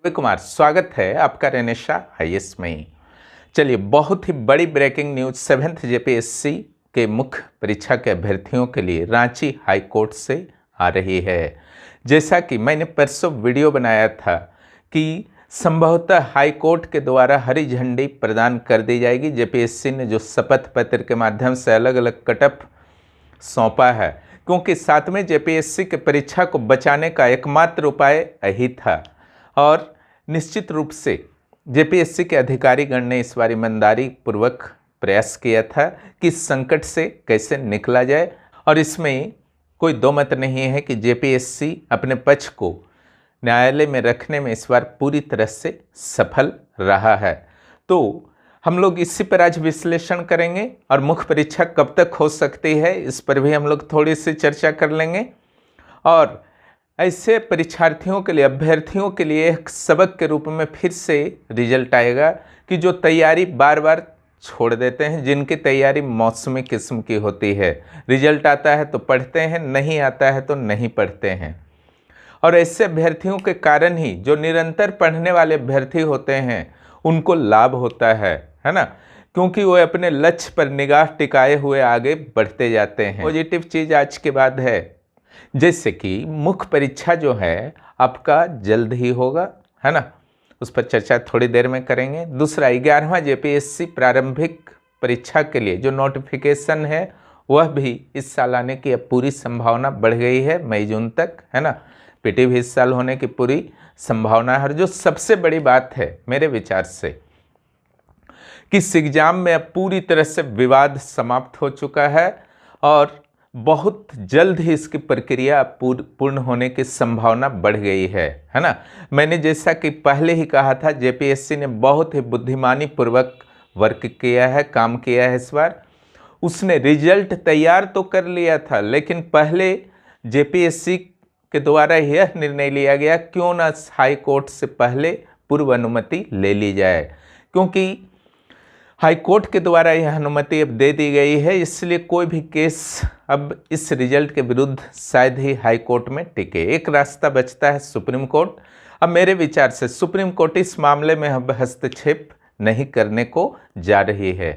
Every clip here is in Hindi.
रवि कुमार, स्वागत है आपका रेनेशा आईएएस में। चलिए, बहुत ही बड़ी ब्रेकिंग न्यूज 7th जेपीएससी के मुख्य परीक्षा के अभ्यर्थियों के लिए रांची हाई कोर्ट से आ रही है। जैसा कि मैंने परसों वीडियो बनाया था कि संभवतः हाई कोर्ट के द्वारा हरी झंडी प्रदान कर दी जाएगी। जेपीएससी ने जो शपथ पत्र के माध्यम से अलग अलग कटअप सौंपा है, क्योंकि 7वें जेपीएससी के परीक्षा को बचाने का एकमात्र उपाय यही था। और निश्चित रूप से जेपीएससी के अधिकारीगण ने इस बार ईमानदारी पूर्वक प्रयास किया था कि इस संकट से कैसे निकला जाए। और इसमें कोई दो मत नहीं है कि जेपीएससी अपने पक्ष को न्यायालय में रखने में इस बार पूरी तरह से सफल रहा है। तो हम लोग इसी पर आज विश्लेषण करेंगे और मुख्य परीक्षा कब तक हो सकती है इस पर भी हम लोग थोड़ी सी चर्चा कर लेंगे। और ऐसे परीक्षार्थियों के लिए, अभ्यर्थियों के लिए एक सबक के रूप में फिर से रिजल्ट आएगा कि जो तैयारी बार बार छोड़ देते हैं, जिनकी तैयारी मौसमी किस्म की होती है, रिजल्ट आता है तो पढ़ते हैं, नहीं आता है तो नहीं पढ़ते हैं। और ऐसे अभ्यर्थियों के कारण ही जो निरंतर पढ़ने वाले अभ्यर्थी होते हैं उनको लाभ होता है ना, क्योंकि वो अपने लक्ष्य पर निगाह टिकाए हुए आगे बढ़ते जाते हैं। पॉजिटिव चीज़ आज के बाद है, जैसे कि मुख्य परीक्षा जो है आपका जल्द ही होगा, है ना, उस पर चर्चा थोड़ी देर में करेंगे। दूसरा, 11वां जेपीएससी प्रारंभिक परीक्षा के लिए जो नोटिफिकेशन है वह भी इस साल आने की अब पूरी संभावना बढ़ गई है, मई जून तक, है ना। पीटी भी इस साल होने की पूरी संभावना है। और जो सबसे बड़ी बात है मेरे विचार से कि इस एग्जाम में अब पूरी तरह से विवाद समाप्त हो चुका है और बहुत जल्द ही इसकी प्रक्रिया पूर्ण होने की संभावना बढ़ गई है ना। मैंने जैसा कि पहले ही कहा था, जेपीएससी ने बहुत ही बुद्धिमानी पूर्वक वर्क किया है, काम किया है इस बार। उसने रिजल्ट तैयार तो कर लिया था, लेकिन पहले जेपीएससी के द्वारा यह निर्णय लिया गया क्यों ना हाई कोर्ट से पहले पूर्व अनुमति ले ली जाए, क्योंकि हाई कोर्ट के द्वारा यह अनुमति अब दे दी गई है, इसलिए कोई भी केस अब इस रिजल्ट के विरुद्ध शायद ही हाई कोर्ट में टिके। एक रास्ता बचता है सुप्रीम कोर्ट। अब मेरे विचार से सुप्रीम कोर्ट इस मामले में अब हस्तक्षेप नहीं करने को जा रही है।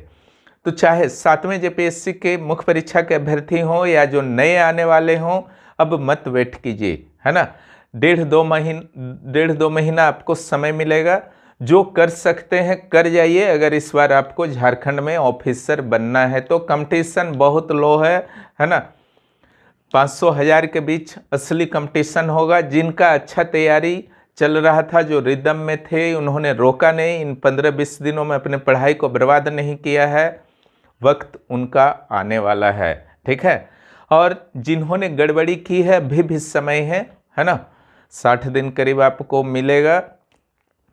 तो चाहे 7वें जेपीएससी के मुख्य परीक्षा के अभ्यर्थी हों या जो नए आने वाले हों, अब मत वेट कीजिए, है ना। डेढ़ दो महीना आपको समय मिलेगा। जो कर सकते हैं कर जाइए। अगर इस बार आपको झारखंड में ऑफिसर बनना है तो कंपटीशन बहुत लो है ना। 500-1000 के बीच असली कंपटीशन होगा। जिनका अच्छा तैयारी चल रहा था, जो रिदम में थे, उन्होंने रोका नहीं, इन 15-20 दिनों में अपने पढ़ाई को बर्बाद नहीं किया है। वक्त उनका आने वाला है, ठीक है। और जिन्होंने गड़बड़ी की है अभी भी समय है ना। 60 दिन करीब आपको मिलेगा।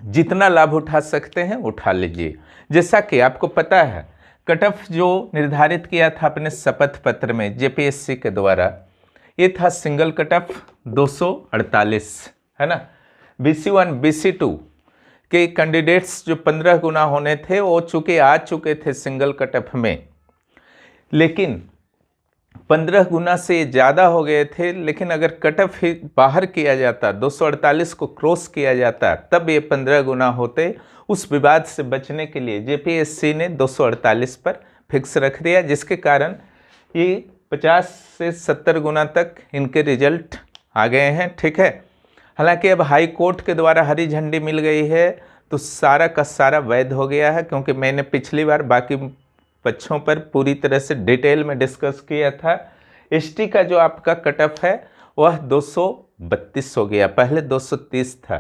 जितना लाभ उठा सकते हैं उठा लीजिए। जैसा कि आपको पता है, कट ऑफ जो निर्धारित किया था अपने शपथ पत्र में जेपीएससी के द्वारा, ये था सिंगल कट ऑफ 248, है ना। BC1 BC2 के कैंडिडेट्स जो 15 गुना होने थे वो आ चुके थे सिंगल कट ऑफ में, लेकिन 15 गुना से ज़्यादा हो गए थे। लेकिन अगर कट ऑफ ही बाहर किया जाता, 248 को क्रॉस किया जाता, तब ये 15 गुना होते। उस विवाद से बचने के लिए जेपीएससी ने 248 पर फिक्स रख दिया, जिसके कारण ये 50 से 70 गुना तक इनके रिजल्ट आ गए हैं, ठीक है। हालांकि अब हाई कोर्ट के द्वारा हरी झंडी मिल गई है तो सारा का सारा वैध हो गया है, क्योंकि मैंने पिछली बार बाकी पक्षों पर पूरी तरह से डिटेल में डिस्कस किया था। एसटी का जो आपका कट ऑफ है वह 232 हो गया, पहले 230 था।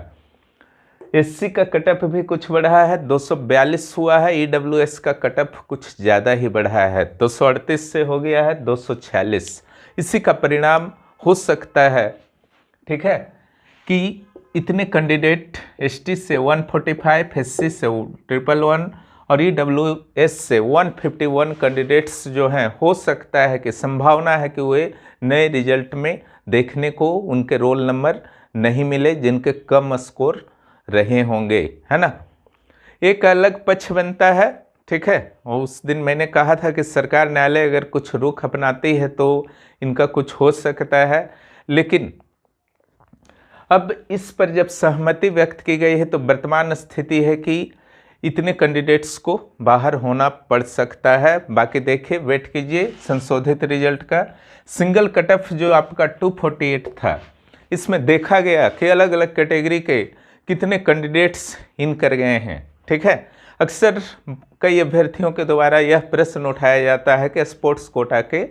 एससी का कट ऑफ भी कुछ बढ़ा है, 242 हुआ है। ईडब्ल्यूएस का कट ऑफ कुछ ज़्यादा ही बढ़ा है, 238 से हो गया है 246। इसी का परिणाम हो सकता है, ठीक है, कि इतने कैंडिडेट एसटी से 145, एससी से 111 और ईडब्ल्यूएस से 151 कैंडिडेट्स जो हैं, हो सकता है कि संभावना है कि वे नए रिजल्ट में देखने को उनके रोल नंबर नहीं मिले, जिनके कम स्कोर रहे होंगे, है ना। एक अलग पक्ष बनता है, ठीक है। और उस दिन मैंने कहा था कि सरकार न्यायालय अगर कुछ रुख अपनाती है तो इनका कुछ हो सकता है, लेकिन अब इस पर जब सहमति व्यक्त की गई है तो वर्तमान स्थिति है कि इतने कैंडिडेट्स को बाहर होना पड़ सकता है। बाकी देखिए, वेट कीजिए संशोधित रिजल्ट का। सिंगल कट ऑफ जो आपका 248 था, इसमें देखा गया कि अलग अलग कैटेगरी के कितने कैंडिडेट्स इन कर गए हैं। ठीक है, अक्सर कई अभ्यर्थियों के द्वारा यह प्रश्न उठाया जाता है कि स्पोर्ट्स कोटा के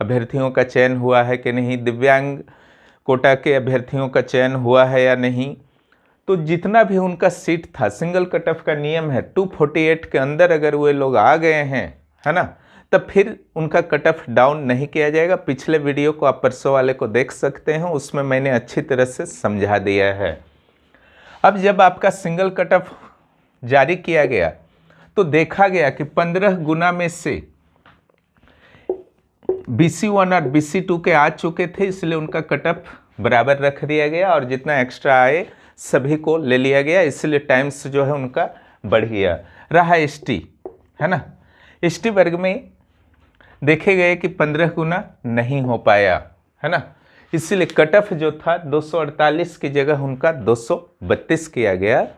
अभ्यर्थियों का चयन हुआ है कि नहीं, दिव्यांग कोटा के अभ्यर्थियों का चयन हुआ है या नहीं। तो जितना भी उनका सीट था, सिंगल कट ऑफ का नियम है 248 के अंदर अगर वे लोग आ गए हैं, है ना, तब फिर उनका कट ऑफ डाउन नहीं किया जाएगा। पिछले वीडियो को आप परसों वाले को देख सकते हैं, उसमें मैंने अच्छी तरह से समझा दिया है। अब जब आपका सिंगल कट ऑफ जारी किया गया तो देखा गया कि 15 गुना में से BC1 और BC2 के आ चुके थे, इसलिए उनका कट ऑफ बराबर रख दिया गया और जितना एक्स्ट्रा आए सभी को ले लिया गया, इसलिए टाइम्स जो है उनका बढ़ गया। रहा ST, है ना, ST वर्ग में देखे गए कि 15 गुना नहीं हो पाया, है ना, इसलिए कट ऑफ जो था 248 की जगह उनका 232 किया गया।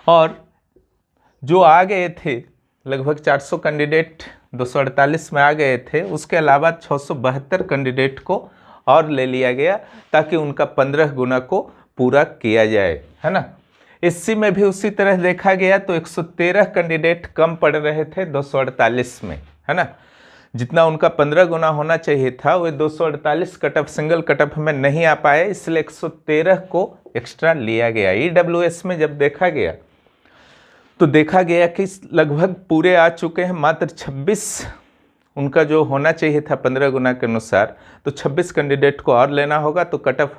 और जो आ गए थे लगभग 400 कैंडिडेट 248 में आ गए थे, उसके अलावा 672 कैंडिडेट को और ले लिया गया ताकि उनका 15 गुना को पूरा किया जाए, है ना। SC में भी उसी तरह देखा गया तो 113 कैंडिडेट कम पड़ रहे थे 248 में, है ना। जितना उनका 15 गुना होना चाहिए था वो 248 cut off single cut off में नहीं आ पाए, इसलिए 113 को एक्स्ट्रा लिया गया। EWS में जब देखा गया तो देखा गया कि लगभग पूरे आ चुके हैं, मात्र 26 उनका जो होना चाहिए था 15 गुना के अनुसार, तो 26 कैंडिडेट को और लेना होगा, तो कट ऑफ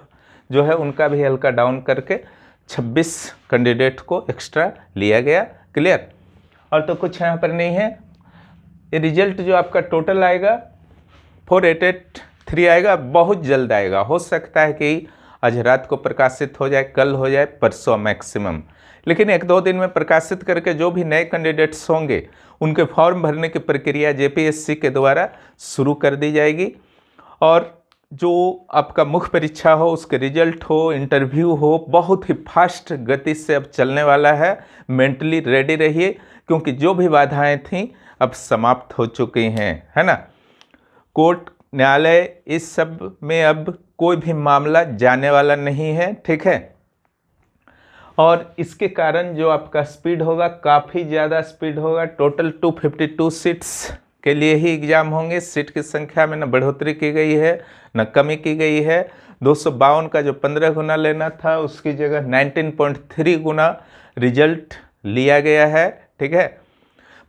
जो है उनका भी हल्का डाउन करके 26 कैंडिडेट को एक्स्ट्रा लिया गया। क्लियर? और तो कुछ यहाँ पर नहीं है। ये रिजल्ट जो आपका टोटल आएगा 4883 आएगा, बहुत जल्द आएगा। हो सकता है कि आज रात को प्रकाशित हो जाए, कल हो जाए, परसों मैक्सिमम, लेकिन 1-2 दिन में प्रकाशित करके जो भी नए कैंडिडेट्स होंगे उनके फॉर्म भरने की प्रक्रिया JPSC के द्वारा शुरू कर दी जाएगी। और जो आपका मुख्य परीक्षा हो, उसके रिजल्ट हो, इंटरव्यू हो, बहुत ही फास्ट गति से अब चलने वाला है। मेंटली रेडी रहिए, क्योंकि जो भी बाधाएं थीं अब समाप्त हो चुकी हैं, है ना। कोर्ट, न्यायालय, इस सब में अब कोई भी मामला जाने वाला नहीं है। ठीक है, और इसके कारण जो आपका स्पीड होगा काफ़ी ज़्यादा स्पीड होगा। टोटल 252 सीट्स के लिए ही एग्ज़ाम होंगे। सीट की संख्या में न बढ़ोतरी की गई है न कमी की गई है। 252 का जो 15 गुना लेना था उसकी जगह 19.3 गुना रिजल्ट लिया गया है। ठीक है,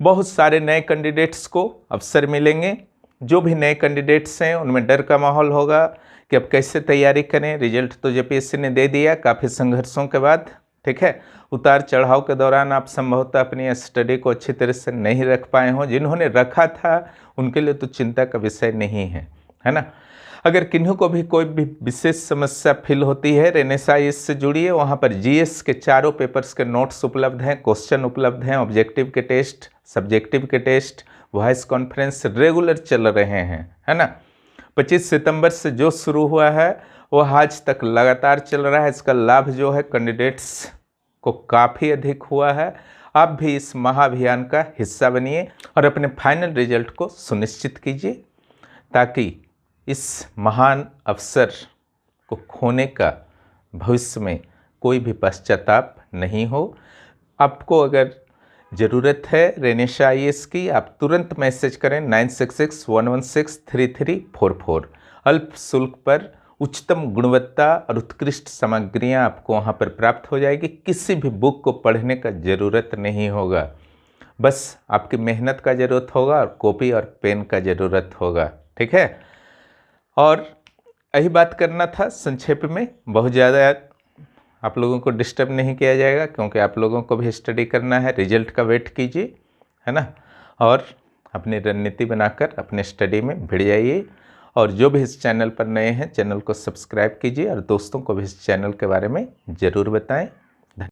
बहुत सारे नए कैंडिडेट्स को अवसर मिलेंगे। जो भी नए कैंडिडेट्स हैं उनमें डर का माहौल होगा कि अब कैसे तैयारी करें। रिजल्ट तो JPSC ने दे दिया काफ़ी संघर्षों के बाद। ठीक है, उतार चढ़ाव के दौरान आप संभवतः अपनी स्टडी को अच्छी तरह से नहीं रख पाए हों। जिन्होंने रखा था उनके लिए तो चिंता का विषय नहीं है, है ना। अगर किन्हीं को भी कोई भी विशेष समस्या फील होती है, रेनेसा IAS से जुड़िए। वहाँ पर GS के चारों पेपर्स के नोट्स उपलब्ध हैं, क्वेश्चन उपलब्ध हैं, ऑब्जेक्टिव के टेस्ट, सब्जेक्टिव के टेस्ट, वॉइस कॉन्फ्रेंस रेगुलर चल रहे हैं, है ना। 25 सितंबर से जो शुरू हुआ है वो आज तक लगातार चल रहा है। इसका लाभ जो है कैंडिडेट्स को काफ़ी अधिक हुआ है। आप भी इस महाअभियान का हिस्सा बनिए और अपने फाइनल रिजल्ट को सुनिश्चित कीजिए, ताकि इस महान अवसर को खोने का भविष्य में कोई भी पश्चाताप नहीं हो। आपको अगर ज़रूरत है रेनेसा IAS की, आप तुरंत मैसेज करें 9661163344। अल्प शुल्क पर उच्चतम गुणवत्ता और उत्कृष्ट सामग्रियां आपको वहां पर प्राप्त हो जाएगी। किसी भी बुक को पढ़ने का ज़रूरत नहीं होगा, बस आपकी मेहनत का ज़रूरत होगा और कॉपी और पेन का ज़रूरत होगा। ठीक है, और यही बात करना था संक्षेप में। बहुत ज़्यादा आप लोगों को डिस्टर्ब नहीं किया जाएगा, क्योंकि आप लोगों को भी स्टडी करना है। रिजल्ट का वेट कीजिए, है ना, और अपनी रणनीति बनाकर अपने स्टडी में भिड़ जाइए। और जो भी इस चैनल पर नए हैं, चैनल को सब्सक्राइब कीजिए और दोस्तों को भी इस चैनल के बारे में ज़रूर बताएं।